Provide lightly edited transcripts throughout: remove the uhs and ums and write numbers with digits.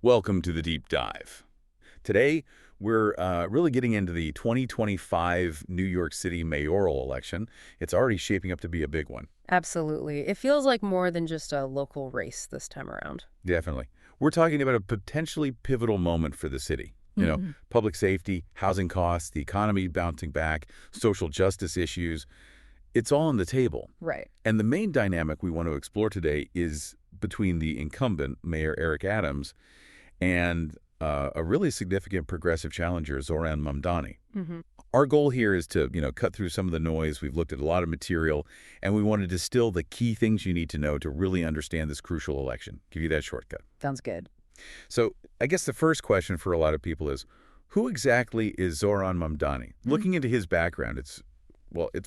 Welcome to the Deep Dive. Today, we're really getting into the 2025 New York City mayoral election. It's already shaping up to be a big one. Absolutely. It feels like more than just a local race this time around. Definitely. We're talking about a potentially pivotal moment for the city. Mhm. Public safety, housing costs, the economy bouncing back, social justice issues. It's all on the table. Right. And the main dynamic we want to explore today is between the incumbent, Mayor Eric Adams, and a really significant progressive challenger, Zoran Mamdani. hmm Our goal here is to, cut through some of the noise. We've looked at a lot of material, and we want to distill the key things you need to know to really understand this crucial election. Give you that shortcut. Sounds good. So I guess the first question for a lot of people is, who exactly is Zoran Mamdani? Mhm. Looking into his background, it's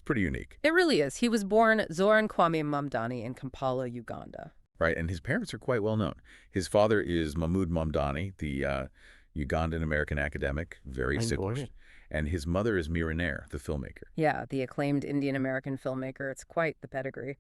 pretty unique, It really is. He was born Zoran Kwame Mamdani in Kampala, Uganda. right? And his parents are quite well known. His father is Mahmoud Mamdani, the Ugandan-American academic, very distinguished. And his mother is Mira Nair, the filmmaker. Yeah, the acclaimed Indian-American filmmaker. It's quite the pedigree.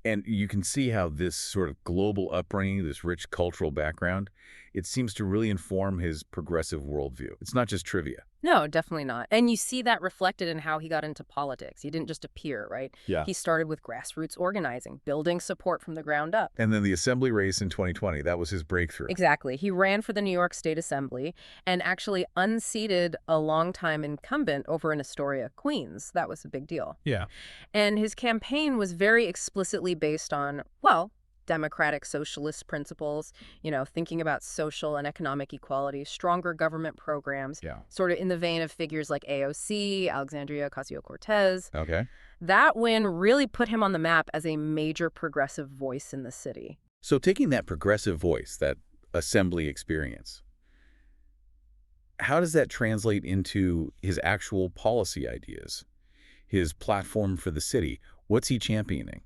And you can see how this sort of global upbringing, this rich cultural background, it seems to really inform his progressive worldview. It's not just trivia. No, definitely not. And you see that reflected in how he got into politics. He didn't just appear, right? Yeah. He started with grassroots organizing, building support from the ground up. And then the assembly race in 2020, that was his breakthrough. Exactly. He ran for the New York State Assembly and actually unseated a longtime incumbent over in Astoria, Queens. That was a big deal. Yeah. And his campaign was very explicitly based on, well, democratic socialist principles, thinking about social and economic equality, stronger government programs, Yeah. sort of in the vein of figures like AOC, Alexandria Ocasio-Cortez. Okay. That win really put him on the map as a major progressive voice in the city. So taking that progressive voice, that assembly experience, how does that translate into his actual policy ideas, his platform for the city? What's he championing?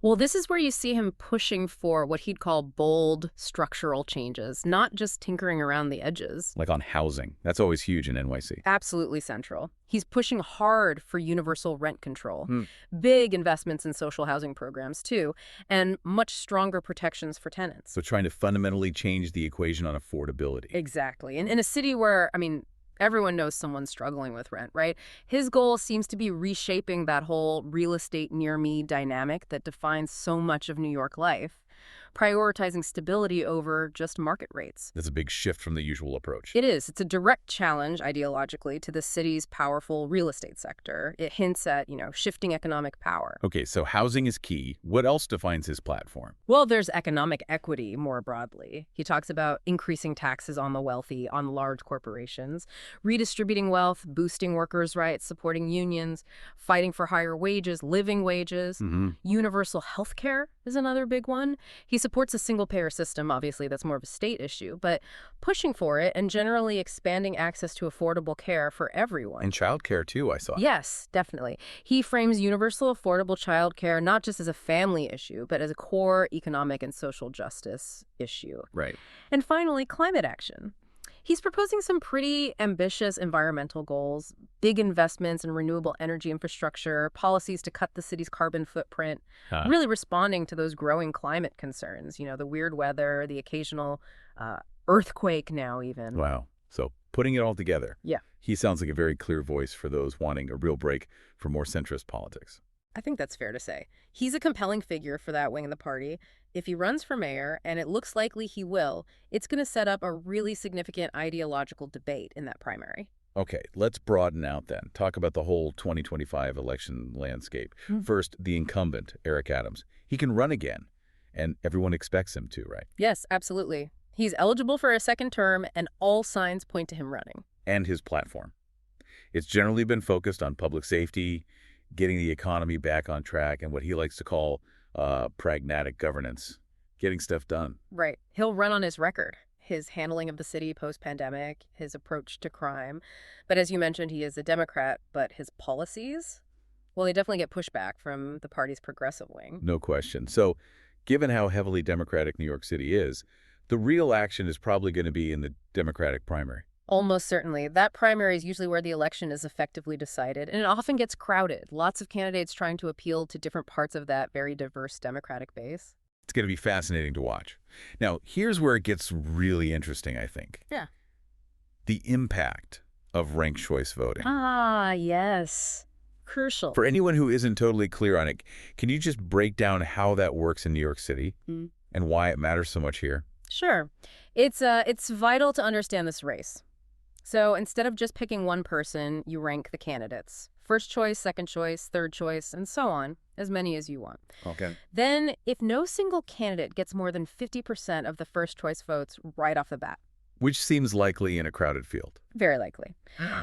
Well, this is where you see him pushing for what he'd call bold structural changes, not just tinkering around the edges. Like on housing. That's always huge in NYC. Absolutely central. He's pushing hard for universal rent control, Hmm. big investments in social housing programs, too, and much stronger protections for tenants. So trying to fundamentally change the equation on affordability. Exactly. And in a city where, everyone knows someone struggling with rent, right? His goal seems to be reshaping that whole real estate near me dynamic that defines so much of New York life, prioritizing stability over just market rates. That's a big shift from the usual approach. It is. It's a direct challenge, ideologically, to the city's powerful real estate sector. It hints at, shifting economic power. Okay, so housing is key. What else defines his platform? Well, there's economic equity more broadly. He talks about increasing taxes on the wealthy, on large corporations, redistributing wealth, boosting workers' rights, supporting unions, fighting for higher wages, living wages. Universal health care is another big one. He supports a single-payer system, obviously that's more of a state issue, but pushing for it and generally expanding access to affordable care for everyone. And childcare, too, I saw. Yes, definitely. He frames universal affordable childcare not just as a family issue, but as a core economic and social justice issue. Right. And finally, climate action. He's proposing some pretty ambitious environmental goals, big investments in renewable energy infrastructure, policies to cut the city's carbon footprint, really responding to those growing climate concerns, the weird weather, the occasional earthquake now even. Wow. So putting it all together. Yeah. He sounds like a very clear voice for those wanting a real break from more centrist politics. I think that's fair to say. He's a compelling figure for that wing of the party. If he runs for mayor, and it looks likely he will, it's going to set up a really significant ideological debate in that primary. Okay, let's broaden out then. Talk about the whole 2025 election landscape. First, the incumbent, Eric Adams. He can run again, and everyone expects him to, right? Yes, absolutely. He's eligible for a second term, and all signs point to him running. And his platform. It's generally been focused on public safety, getting the economy back on track, and what he likes to call pragmatic governance, getting stuff done. Right. He'll run on his record, his handling of the city post-pandemic, his approach to crime. But as you mentioned, he is a Democrat, but his policies, well, they definitely get pushback from the party's progressive wing. No question. So given how heavily Democratic New York City is, the real action is probably going to be in the Democratic primary. Almost certainly. That primary is usually where the election is effectively decided, and it often gets crowded. Lots of candidates trying to appeal to different parts of that very diverse Democratic base. It's going to be fascinating to watch. Now, here's where it gets really interesting, I think. Yeah. The impact of ranked choice voting. Ah, yes. Crucial. For anyone who isn't totally clear on it, can you just break down how that works in New York City and why it matters so much here? Sure. It's vital to understand this race. So instead of just picking one person, you rank the candidates. First choice, second choice, third choice, and so on, as many as you want. Okay. Then, if no single candidate gets more than 50% of the first choice votes right off the bat, Which seems likely in a crowded field. very likely,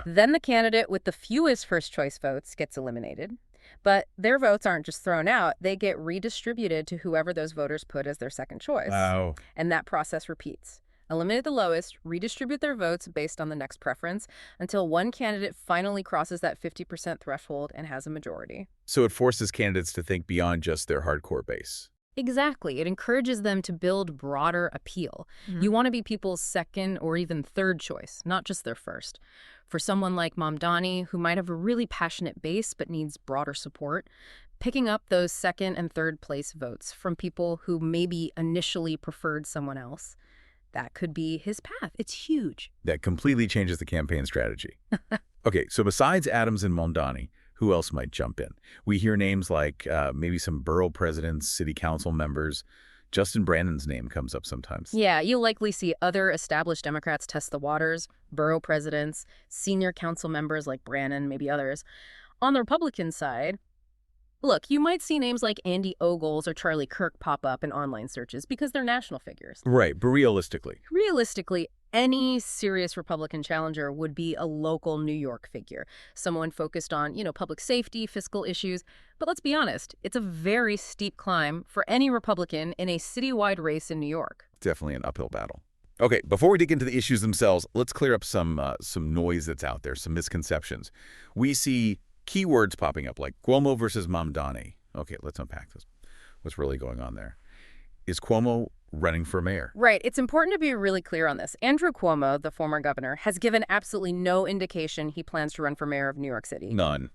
then the candidate with the fewest first choice votes gets eliminated. But their votes aren't just thrown out, they get redistributed to whoever those voters put as their second choice. Wow. And that process repeats. Eliminate the lowest, redistribute their votes based on the next preference until one candidate finally crosses that 50% threshold and has a majority. So it forces candidates to think beyond just their hardcore base. Exactly. It encourages them to build broader appeal. You want to be people's second or even third choice, not just their first. For someone like Mamdani, who might have a really passionate base but needs broader support, picking up those second and third place votes from people who maybe initially preferred someone else, that could be his path. It's huge. That completely changes the campaign strategy. Okay, so besides Adams and Mamdani, who else might jump in? We hear names like maybe some borough presidents, city council members. Justin Brandon's name comes up sometimes. Yeah, you'll likely see other established Democrats test the waters, borough presidents, senior council members like Brannon, maybe others. On the Republican side, look, you might see names like Andy Ogles or Charlie Kirk pop up in online searches because they're national figures. Right, but realistically. Realistically, any serious Republican challenger would be a local New York figure, someone focused on, public safety, fiscal issues. But let's be honest, it's a very steep climb for any Republican in a citywide race in New York. Definitely an uphill battle. Okay, before we dig into the issues themselves, let's clear up some noise that's out there, some misconceptions. We see keywords popping up like Cuomo versus Mamdani. Okay, let's unpack this. What's really going on there? Is Cuomo running for mayor? Right. It's important to be really clear on this. Andrew Cuomo, the former governor, has given absolutely no indication he plans to run for mayor of New York City. None.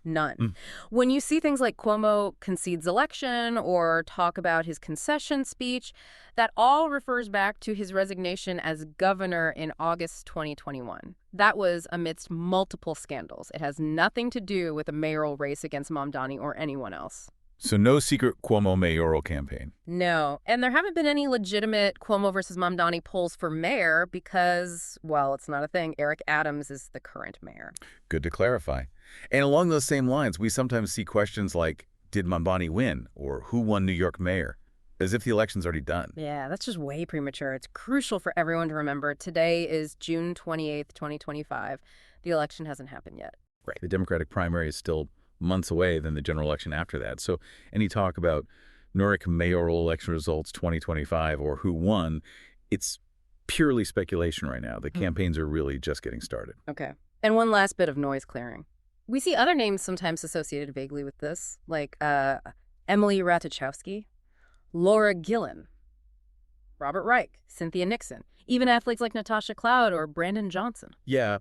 When you see things like Cuomo concedes election or talk about his concession speech, that all refers back to his resignation as governor in August 2021. That was amidst multiple scandals. It has nothing to do with a mayoral race against Mamdani or anyone else. So no secret Cuomo mayoral campaign. No. And there haven't been any legitimate Cuomo versus Mamdani polls for mayor because, well, it's not a thing. Eric Adams is the current mayor. Good to clarify. And along those same lines, we sometimes see questions like, did Mamdani win? Or who won New York mayor? As if the election's already done. Yeah, that's just way premature. It's crucial for everyone to remember. Today is June 28th, 2025. The election hasn't happened yet. Right. The Democratic primary is still months away than the general election after that. So any talk about New York mayoral election results 2025 or who won, it's purely speculation right now. The campaigns are really just getting started. Okay. And one last bit of noise clearing. We see other names sometimes associated vaguely with this, like Emily Ratajkowski, Laura Gillen, Robert Reich, Cynthia Nixon, even athletes like Natasha Cloud or Brandon Johnson. Yeah,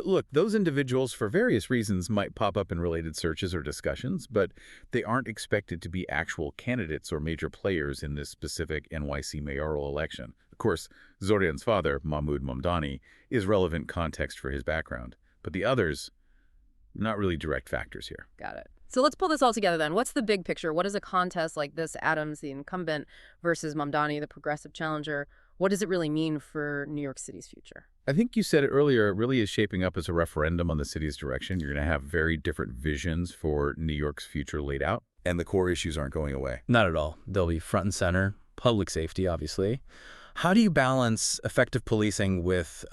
look, those individuals, for various reasons, might pop up in related searches or discussions, but they aren't expected to be actual candidates or major players in this specific NYC mayoral election. Of course, Zoryan's father, Mahmoud Mamdani, is relevant context for his background, but the others, not really direct factors here. Got it. So let's pull this all together then. What's the big picture? What is a contest like this, Adams, the incumbent, versus Mamdani, the progressive challenger? What does it really mean for New York City's future? I think you said it earlier, it really is shaping up as a referendum on the city's direction. You're going to have very different visions for New York's future laid out, and the core issues aren't going away. Not at all. They'll be front and center. Public safety, obviously. How do you balance effective policing with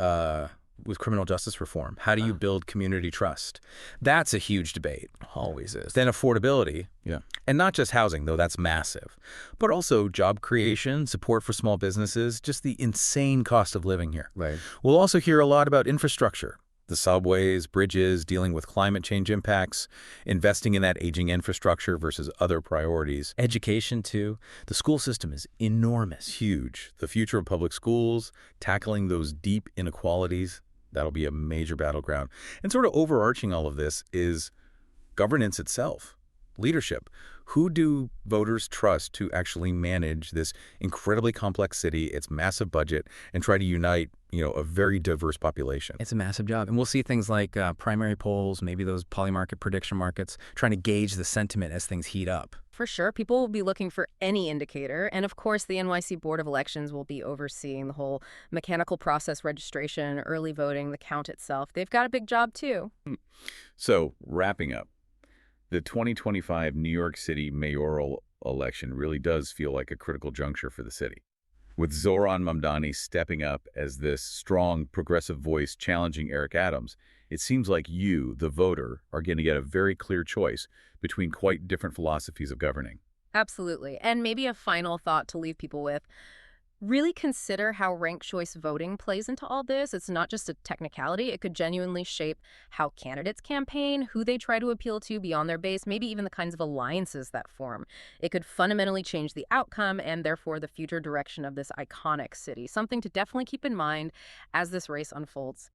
criminal justice reform? How do you build community trust? That's a huge debate. Always is. Then affordability. Yeah. And not just housing, though that's massive, but also job creation, support for small businesses, just the insane cost of living here. Right. We'll also hear a lot about infrastructure, the subways, bridges, dealing with climate change impacts, investing in that aging infrastructure versus other priorities. Education, too. The school system is enormous. Huge. The future of public schools, tackling those deep inequalities, that'll be a major battleground. And sort of overarching all of this is governance itself. Leadership. Who do voters trust to actually manage this incredibly complex city, its massive budget, and try to unite, a very diverse population? It's a massive job. And we'll see things like primary polls, maybe those polymarket prediction markets, trying to gauge the sentiment as things heat up. For sure, people will be looking for any indicator. And of course, the NYC Board of Elections will be overseeing the whole mechanical process registration, early voting, the count itself. They've got a big job, too. So, wrapping up, the 2025 New York City mayoral election really does feel like a critical juncture for the city. With Zohran Mamdani stepping up as this strong, progressive voice challenging Eric Adams, it seems like you, the voter, are going to get a very clear choice between quite different philosophies of governing. Absolutely. And maybe a final thought to leave people with. Really consider how ranked choice voting plays into all this. It's not just a technicality. It could genuinely shape how candidates campaign, who they try to appeal to beyond their base, maybe even the kinds of alliances that form. It could fundamentally change the outcome and therefore the future direction of this iconic city. Something to definitely keep in mind as this race unfolds.